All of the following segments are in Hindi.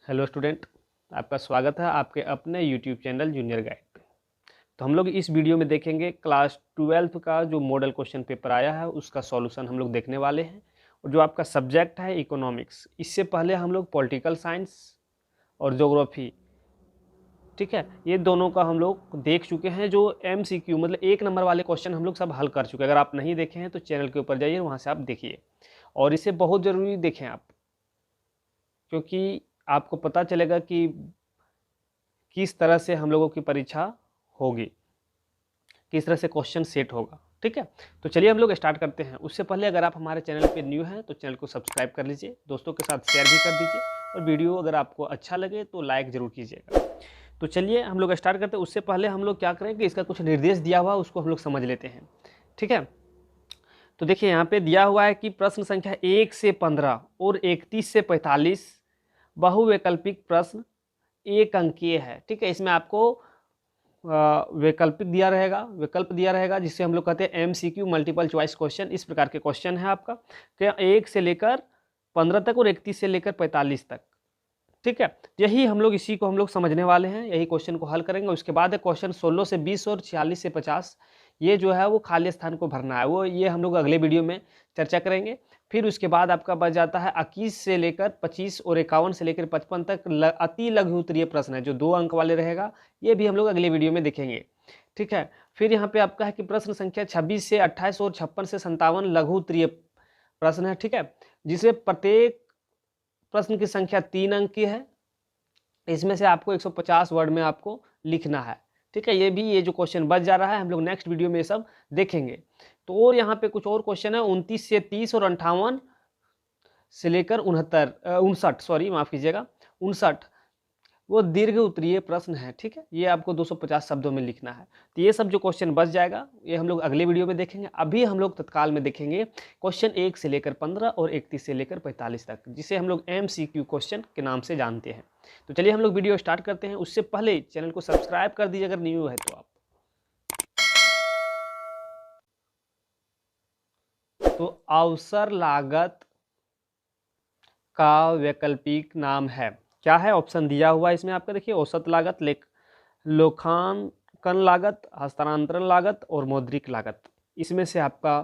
हेलो स्टूडेंट, आपका स्वागत है आपके अपने यूट्यूब चैनल जूनियर गाइड पे। तो हम लोग इस वीडियो में देखेंगे क्लास 12th का जो मॉडल क्वेश्चन पेपर आया है उसका सॉल्यूशन हम लोग देखने वाले हैं। और जो आपका सब्जेक्ट है इकोनॉमिक्स, इससे पहले हम लोग पॉलिटिकल साइंस और ज्योग्राफी, ठीक है, ये दोनों का हम लोग देख चुके हैं। जो MCQ मतलब 1 नंबर वाले क्वेश्चन हम लोग सब हल कर चुके हैं। अगर आप नहीं देखे हैं तो चैनल के ऊपर जाइए, वहाँ से आप देखिए और इसे बहुत ज़रूरी देखें आप, क्योंकि आपको पता चलेगा कि किस तरह से हम लोगों की परीक्षा होगी, किस तरह से क्वेश्चन सेट होगा। ठीक है, तो चलिए हम लोग स्टार्ट करते हैं। उससे पहले अगर आप हमारे चैनल पे न्यू हैं तो चैनल को सब्सक्राइब कर लीजिए, दोस्तों के साथ शेयर भी कर दीजिए और वीडियो अगर आपको अच्छा लगे तो लाइक ज़रूर कीजिएगा। तो चलिए हम लोग स्टार्ट करते हैं। उससे पहले हम लोग क्या करें कि इसका कुछ निर्देश दिया हुआ उसको हम लोग समझ लेते हैं। ठीक है, तो देखिए यहाँ पे दिया हुआ है कि प्रश्न संख्या 1 से 15 और 31 से 45 बहुवैकल्पिक प्रश्न एक अंकीय है। ठीक है, इसमें आपको वैकल्पिक दिया रहेगा, विकल्प दिया रहेगा, जिससे हम लोग कहते हैं MCQ मल्टीपल चॉइस क्वेश्चन। इस प्रकार के क्वेश्चन है आपका क्या 1 से लेकर 15 तक और 31 से लेकर 45 तक। ठीक है, यही हम लोग इसी को हम लोग समझने वाले हैं, यही क्वेश्चन को हल करेंगे। उसके बाद है क्वेश्चन 16 से 20 और 46 से 50। ये जो है वो खाली स्थान को भरना है, वो ये हम लोग अगले वीडियो में चर्चा करेंगे। फिर उसके बाद आपका बच जाता है 21 से लेकर 25 और 51 से लेकर 55 तक अति लघु उत्तरीय प्रश्न है, जो 2 अंक वाले रहेगा। ये भी हम लोग अगले वीडियो में देखेंगे। ठीक है, फिर यहाँ पे आपका है कि प्रश्न संख्या 26 से 28 और 56 से 57 लघु उत्तरीय प्रश्न है। ठीक है, जिसे प्रत्येक प्रश्न की संख्या 3 अंक की है। इसमें से आपको 150 वर्ड में आपको लिखना है। ठीक है, ये जो क्वेश्चन बच जा रहा है हम लोग नेक्स्ट वीडियो में ये सब देखेंगे। तो और यहाँ पे कुछ और क्वेश्चन है 29 से 30 और 58 से लेकर 59 सॉरी माफ़ कीजिएगा 59, वो दीर्घ उत्तरीय प्रश्न है। ठीक है, ये आपको 250 शब्दों में लिखना है। तो ये सब जो क्वेश्चन बच जाएगा ये हम लोग अगले वीडियो में देखेंगे। अभी हम लोग तत्काल में देखेंगे क्वेश्चन 1 से लेकर 15 और 31 से लेकर 45 तक, जिसे हम लोग MCQ क्वेश्चन के नाम से जानते हैं। तो चलिए हम लोग वीडियो स्टार्ट करते हैं। उससे पहले चैनल को सब्सक्राइब कर दीजिए अगर न्यू है तो आप। तो अवसर लागत का वैकल्पिक नाम है, क्या है? ऑप्शन दिया हुआ है इसमें आपका, देखिए औसत लागत, लेखांकन लागत, हस्तांतरण लागत और मौद्रिक लागत। इसमें से आपका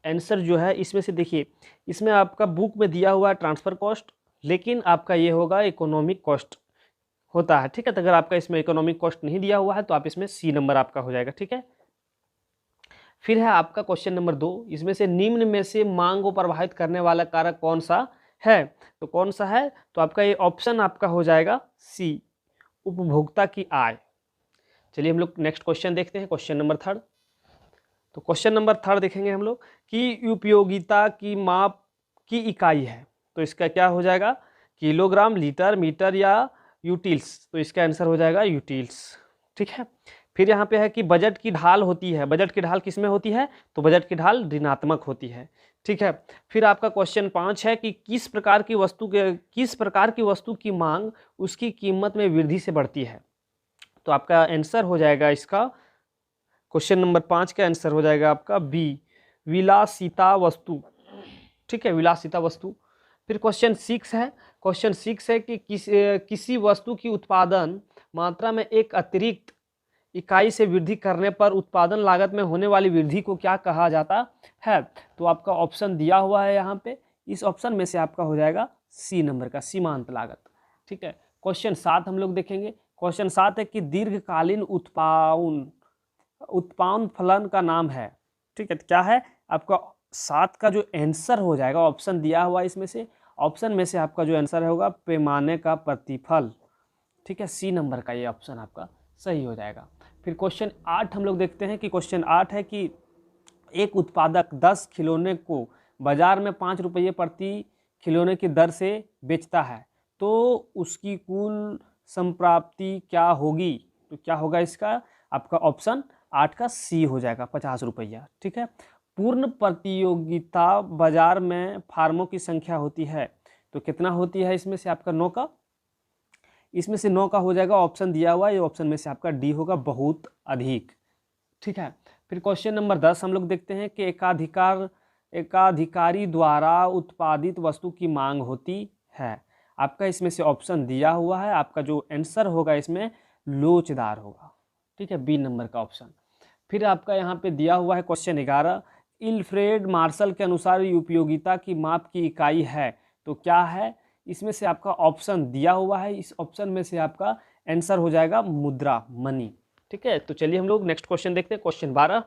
आंसर जो है, इसमें से देखिए, इसमें आपका बुक में दिया हुआ है ट्रांसफ़र कॉस्ट, लेकिन आपका ये होगा इकोनॉमिक कॉस्ट होता है। ठीक है, तो अगर आपका इसमें इकोनॉमिक कॉस्ट नहीं दिया हुआ है तो आप इसमें C नंबर आपका हो जाएगा। ठीक है, फिर है आपका क्वेश्चन नंबर 2, इसमें से निम्न में से मांग को प्रभावित करने वाला कारक कौन सा है? तो कौन सा है? तो आपका ये ऑप्शन आपका हो जाएगा C, उपभोक्ता की आय। चलिए हम लोग नेक्स्ट क्वेश्चन देखते हैं, क्वेश्चन नंबर 3। तो क्वेश्चन नंबर 3 देखेंगे हम लोग कि उपयोगिता की माप की इकाई है। तो इसका क्या हो जाएगा? किलोग्राम, लीटर, मीटर या यूटिल्स? तो इसका आंसर हो जाएगा यूटिल्स। ठीक है, फिर यहाँ पे है कि बजट की ढाल होती है। बजट की ढाल किस में होती है? तो बजट की ढाल ऋणात्मक होती है। ठीक है, फिर आपका क्वेश्चन 5 है कि किस प्रकार की वस्तु की मांग उसकी कीमत में वृद्धि से बढ़ती है? तो आपका आंसर हो जाएगा इसका, क्वेश्चन नंबर 5 का आंसर हो जाएगा आपका B, विलासिता वस्तु। ठीक है, विलासिता वस्तु। फिर क्वेश्चन 6 है, क्वेश्चन 6 है कि किसी वस्तु की उत्पादन मात्रा में एक अतिरिक्त इकाई से वृद्धि करने पर उत्पादन लागत में होने वाली वृद्धि को क्या कहा जाता है? तो आपका ऑप्शन दिया हुआ है यहाँ पे, इस ऑप्शन में से आपका हो जाएगा C नंबर का, सीमांत लागत। ठीक है, क्वेश्चन 7 हम लोग देखेंगे। क्वेश्चन 7 है कि दीर्घकालीन उत्पादन फलन का नाम है। ठीक है, क्या है आपका 7 का जो आंसर हो जाएगा, ऑप्शन दिया हुआ है इसमें से, ऑप्शन में से आपका जो आंसर होगा पैमाने का प्रतिफल। ठीक है, C नंबर का ये ऑप्शन आपका सही हो जाएगा। फिर क्वेश्चन 8 हम लोग देखते हैं कि क्वेश्चन 8 है कि एक उत्पादक 10 खिलौने को बाजार में 5 रुपये प्रति खिलौने की दर से बेचता है, तो उसकी कुल संप्राप्ति क्या होगी? तो क्या होगा इसका? आपका ऑप्शन 8 का C हो जाएगा, 50 रुपया। ठीक है, पूर्ण प्रतियोगिता बाजार में फार्मों की संख्या होती है, तो कितना होती है? इसमें से आपका 9 का, इसमें से 9 का हो जाएगा, ऑप्शन दिया हुआ है, ये ऑप्शन में से आपका D होगा, बहुत अधिक। ठीक है, फिर क्वेश्चन नंबर 10 हम लोग देखते हैं कि एकाधिकारी द्वारा उत्पादित वस्तु की मांग होती है। आपका इसमें से ऑप्शन दिया हुआ है, आपका जो आंसर होगा इसमें लोचदार होगा। ठीक है, बी नंबर का ऑप्शन। फिर आपका यहाँ पे दिया हुआ है क्वेश्चन 11, इल्फ्रेड मार्शल के अनुसार उपयोगिता की माप की इकाई है, तो क्या है? इसमें से आपका ऑप्शन दिया हुआ है, इस ऑप्शन में से आपका आंसर हो जाएगा मुद्रा, मनी। ठीक है, तो चलिए हम लोग नेक्स्ट क्वेश्चन देखते हैं, क्वेश्चन 12।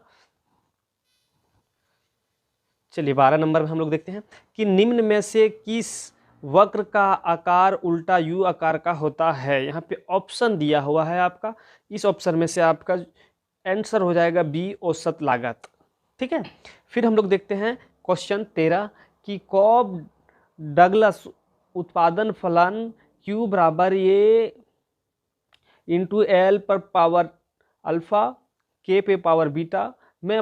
चलिए 12 नंबर में हम लोग देखते हैं कि निम्न में से किस वक्र का आकार उल्टा यू आकार का होता है। यहाँ पे ऑप्शन दिया हुआ है आपका, इस ऑप्शन में से आपका आंसर हो जाएगा बी, औसत लागत। ठीक है, फिर हम लोग देखते हैं क्वेश्चन 13 कि कॉब डगलस उत्पादन फलन Q बराबर ये इंटू एल पर पावर अल्फा के पे पावर बीटा में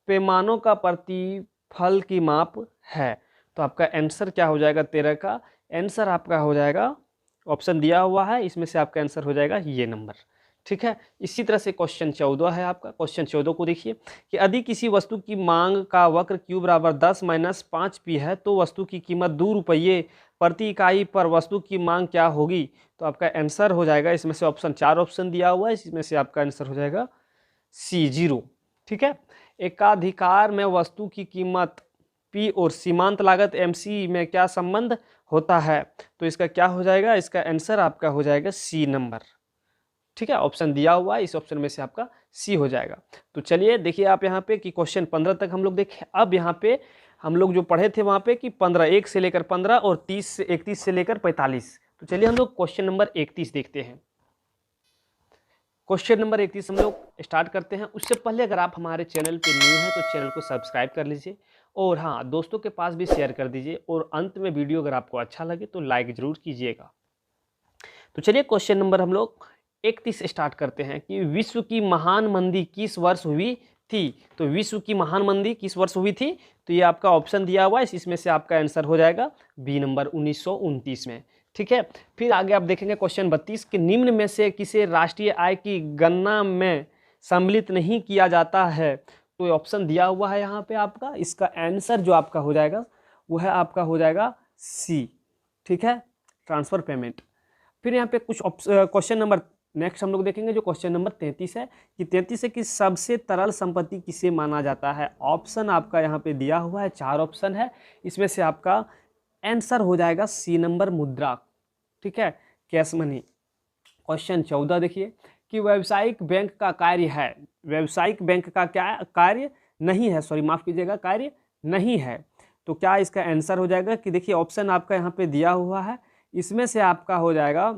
पैमानों का प्रतिफल की माप है। तो आपका आंसर क्या हो जाएगा? 13 का आंसर आपका हो जाएगा, ऑप्शन दिया हुआ है, इसमें से आपका आंसर हो जाएगा ये नंबर। ठीक है, इसी तरह से क्वेश्चन 14 है आपका। क्वेश्चन 14 को देखिए कि यदि किसी वस्तु की मांग का वक्र Q बराबर 10 - 5p है तो वस्तु की कीमत 2 रुपये प्रति इकाई पर वस्तु की मांग क्या होगी। तो आपका आंसर हो जाएगा, इसमें से ऑप्शन 4 ऑप्शन दिया हुआ है, इसमें से आपका आंसर हो जाएगा सी, 0। ठीक है, एकाधिकार में वस्तु की कीमत P और सीमांत लागत MC में क्या संबंध होता है। तो इसका क्या हो जाएगा? इसका आंसर आपका हो जाएगा सी नंबर। ठीक है, ऑप्शन दिया हुआ है, इस ऑप्शन में से आपका सी हो जाएगा। तो चलिए देखिए आप यहाँ पे कि क्वेश्चन 15 तक हम लोग देखें। अब यहाँ पे हम लोग जो पढ़े थे वहाँ पे कि 15, 1 से लेकर 15 और 31 से लेकर 45। तो चलिए हम लोग क्वेश्चन नंबर 31 देखते हैं। क्वेश्चन नंबर 31 हम लोग स्टार्ट करते हैं। उससे पहले अगर आप हमारे चैनल पे न्यू हैं तो चैनल को सब्सक्राइब कर लीजिए और हाँ, दोस्तों के पास भी शेयर कर दीजिए और अंत में वीडियो अगर आपको अच्छा लगे तो लाइक ज़रूर कीजिएगा। तो चलिए क्वेश्चन नंबर हम लोग 31 स्टार्ट करते हैं कि विश्व की महान मंदी किस वर्ष हुई थी। तो विश्व की महान मंदी किस वर्ष हुई थी? तो ये आपका ऑप्शन दिया हुआ है, इसमें से आपका आंसर हो जाएगा बी नंबर, 1929 में। ठीक है, फिर आगे आप देखेंगे क्वेश्चन 32 कि निम्न में से किसे राष्ट्रीय आय की गणना में सम्मिलित नहीं किया जाता है। तो ऑप्शन दिया हुआ है यहाँ पे आपका, इसका आंसर जो आपका हो जाएगा वो है आपका हो जाएगा सी। ठीक है, ट्रांसफर पेमेंट। फिर यहाँ पे कुछ क्वेश्चन नंबर नेक्स्ट हम लोग देखेंगे जो क्वेश्चन नंबर 33 है कि 33 है कि सबसे तरल संपत्ति किसे माना जाता है। ऑप्शन आपका यहाँ पे दिया हुआ है, 4 ऑप्शन है, इसमें से आपका आंसर हो जाएगा सी नंबर, मुद्रा। ठीक है, कैश मनी। क्वेश्चन 14 देखिए कि व्यावसायिक बैंक का कार्य है, व्यावसायिक बैंक का क्या कार्य नहीं है, सॉरी माफ कीजिएगा, कार्य नहीं है। तो क्या इसका आंसर हो जाएगा कि देखिए ऑप्शन आपका यहाँ पे दिया हुआ है, इसमें से आपका हो जाएगा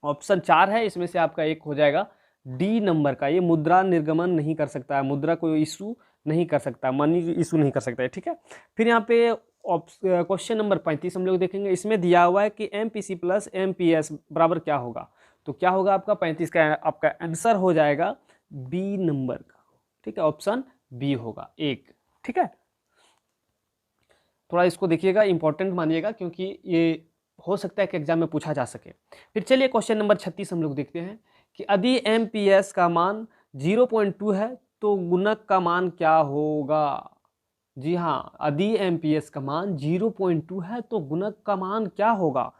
ऑप्शन 4 है, इसमें से आपका एक हो जाएगा डी नंबर का, ये मुद्रा निर्गमन नहीं कर सकता है, मुद्रा को इशू नहीं कर सकता, मनी इशू नहीं कर सकता है। ठीक है, फिर यहाँ पे क्वेश्चन नंबर 35 हम लोग देखेंगे, इसमें दिया हुआ है कि MPC प्लस MPS बराबर क्या होगा। तो क्या होगा आपका 35 का आपका आंसर हो जाएगा बी नंबर का। ठीक है, ऑप्शन बी होगा 1। ठीक है, थोड़ा इसको देखिएगा, इंपॉर्टेंट मानिएगा क्योंकि ये हो सकता है कि एग्जाम में पूछा जा सके। फिर चलिए क्वेश्चन नंबर 36 हम लोग देखते हैं कि यदि MPS का मान 0.2 है तो गुणक का मान क्या होगा। जी हाँ, यदि MPS का मान 0.2 है तो गुणक का मान क्या होगा।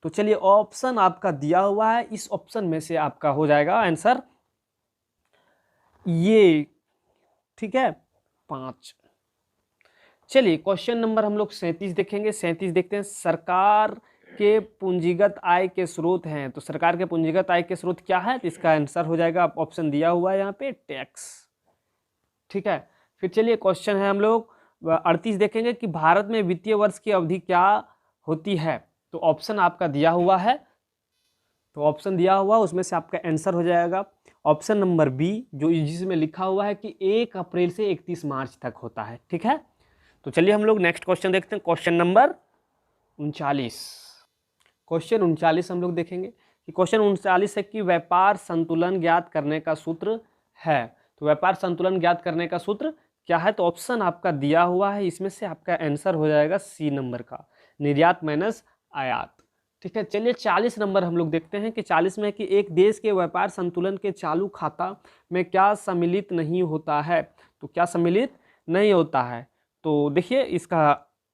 तो चलिए ऑप्शन आपका दिया हुआ है, इस ऑप्शन में से आपका हो जाएगा आंसर ये। ठीक है, 5। चलिए क्वेश्चन नंबर हम लोग 37 देखेंगे। 37 देखते हैं, सरकार के पूंजीगत आय के स्रोत हैं। तो सरकार के पूंजीगत आय के स्रोत क्या है? तो इसका आंसर हो जाएगा, ऑप्शन दिया हुआ है यहाँ पे, टैक्स। ठीक है, फिर चलिए क्वेश्चन है हम लोग 38 देखेंगे कि भारत में वित्तीय वर्ष की अवधि क्या होती है। तो ऑप्शन आपका दिया हुआ है, तो ऑप्शन दिया हुआ उसमें से आपका आंसर हो जाएगा ऑप्शन नंबर बी, जो जिसमें लिखा हुआ है कि 1 अप्रैल से 31 मार्च तक होता है। ठीक है, तो चलिए हम लोग नेक्स्ट क्वेश्चन देखते हैं, क्वेश्चन नंबर 39। क्वेश्चन 39 हम लोग देखेंगे कि क्वेश्चन 39 है कि व्यापार संतुलन ज्ञात करने का सूत्र है। तो व्यापार संतुलन ज्ञात करने का सूत्र क्या है? तो ऑप्शन आपका दिया हुआ है, इसमें से आपका आंसर हो जाएगा सी नंबर का, निर्यात माइनस आयात। ठीक है, चलिए 40 नंबर हम लोग देखते हैं कि 40 में कि एक देश के व्यापार संतुलन के चालू खाता में क्या सम्मिलित नहीं होता है। तो क्या सम्मिलित नहीं होता है? तो देखिए इसका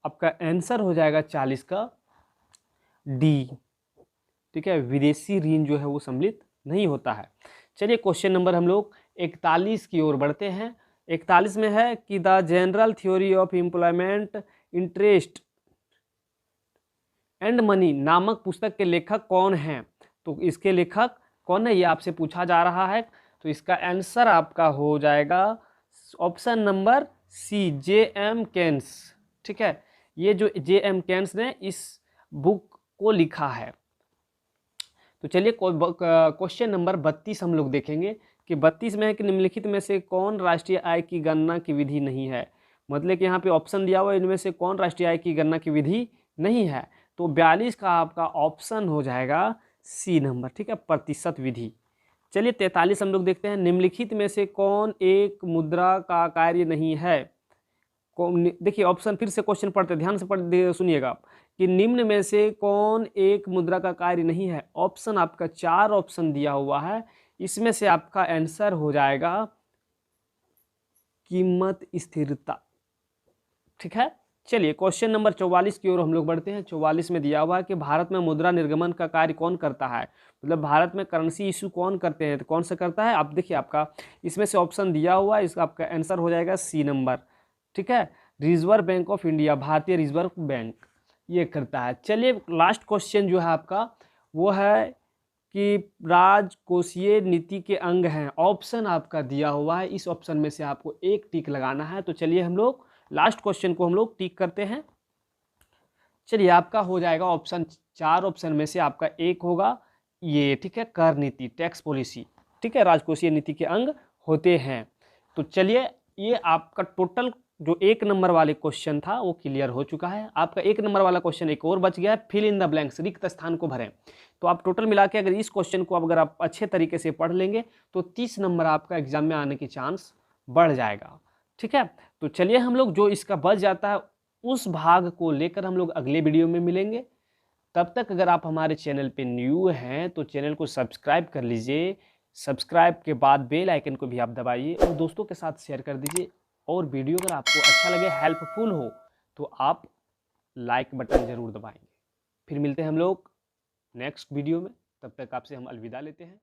आपका आंसर हो जाएगा 40 का डी। ठीक है, विदेशी ऋण जो है वो सम्मिलित नहीं होता है। चलिए क्वेश्चन नंबर हम लोग 41 की ओर बढ़ते हैं। 41 में है कि the general theory of employment interest and money नामक पुस्तक के लेखक कौन हैं? तो इसके लेखक कौन है ये आपसे पूछा जा रहा है। तो इसका आंसर आपका हो जाएगा option number C, J.M. Keynes. ठीक है, ये जो J.M. केन्स ने इस बुक को लिखा है। तो चलिए क्वेश्चन नंबर 32 हम लोग देखेंगे कि 32 में है कि निम्नलिखित में से कौन राष्ट्रीय आय की गणना की विधि नहीं है। मतलब कि यहाँ पे ऑप्शन दिया हुआ है, इनमें से कौन राष्ट्रीय आय की गणना की विधि नहीं है। तो 42 का आपका ऑप्शन हो जाएगा सी नंबर। ठीक है, प्रतिशत विधि। चलिए 43 हम लोग देखते हैं, निम्नलिखित में से कौन एक मुद्रा का कार्य नहीं है। देखिए ऑप्शन फिर से क्वेश्चन पढ़ते ध्यान से पढ़ सुनिएगा आप कि निम्न में से कौन एक मुद्रा का कार्य नहीं है। ऑप्शन आपका 4 ऑप्शन दिया हुआ है, इसमें से आपका आंसर हो जाएगा कीमत स्थिरता। ठीक है, चलिए क्वेश्चन नंबर 44 की ओर हम लोग बढ़ते हैं। 44 में दिया हुआ है कि भारत में मुद्रा निर्गमन का कार्य कौन करता है। मतलब भारत में करेंसी इशू कौन करते हैं, तो कौन सा करता है। आप देखिए आपका इसमें से ऑप्शन दिया हुआ है, इसका आपका आंसर हो जाएगा सी नंबर। ठीक है, रिजर्व बैंक ऑफ इंडिया, भारतीय रिजर्व बैंक ये करता है। चलिए लास्ट क्वेश्चन जो है आपका वो है कि राजकोषीय नीति के अंग हैं। ऑप्शन आपका दिया हुआ है, इस ऑप्शन में से आपको एक टिक लगाना है। तो चलिए हम लोग लास्ट क्वेश्चन को हम लोग टिक करते हैं। चलिए आपका हो जाएगा ऑप्शन 4 ऑप्शन में से आपका एक होगा ये। ठीक है, कर नीति, टैक्स पॉलिसी। ठीक है, राजकोषीय नीति के अंग होते हैं। तो चलिए ये आपका टोटल जो 1 नंबर वाले क्वेश्चन था वो क्लियर हो चुका है। आपका 1 नंबर वाला क्वेश्चन एक और बच गया है, फिल इन द ब्लैंक्स, रिक्त स्थान को भरें। तो आप टोटल मिला के अगर इस क्वेश्चन को अगर आप अच्छे तरीके से पढ़ लेंगे तो 30 नंबर आपका एग्जाम में आने की चांस बढ़ जाएगा। ठीक है, तो चलिए हम लोग जो इसका बच जाता है उस भाग को लेकर हम लोग अगले वीडियो में मिलेंगे। तब तक अगर आप हमारे चैनल पे न्यू हैं तो चैनल को सब्सक्राइब कर लीजिए। सब्सक्राइब के बाद बेल आइकन को भी आप दबाइए और दोस्तों के साथ शेयर कर दीजिए। और वीडियो अगर आपको अच्छा लगे, हेल्पफुल हो, तो आप लाइक बटन ज़रूर दबाएंगे। फिर मिलते हैं हम लोग नेक्स्ट वीडियो में, तब तक आपसे हम अलविदा लेते हैं।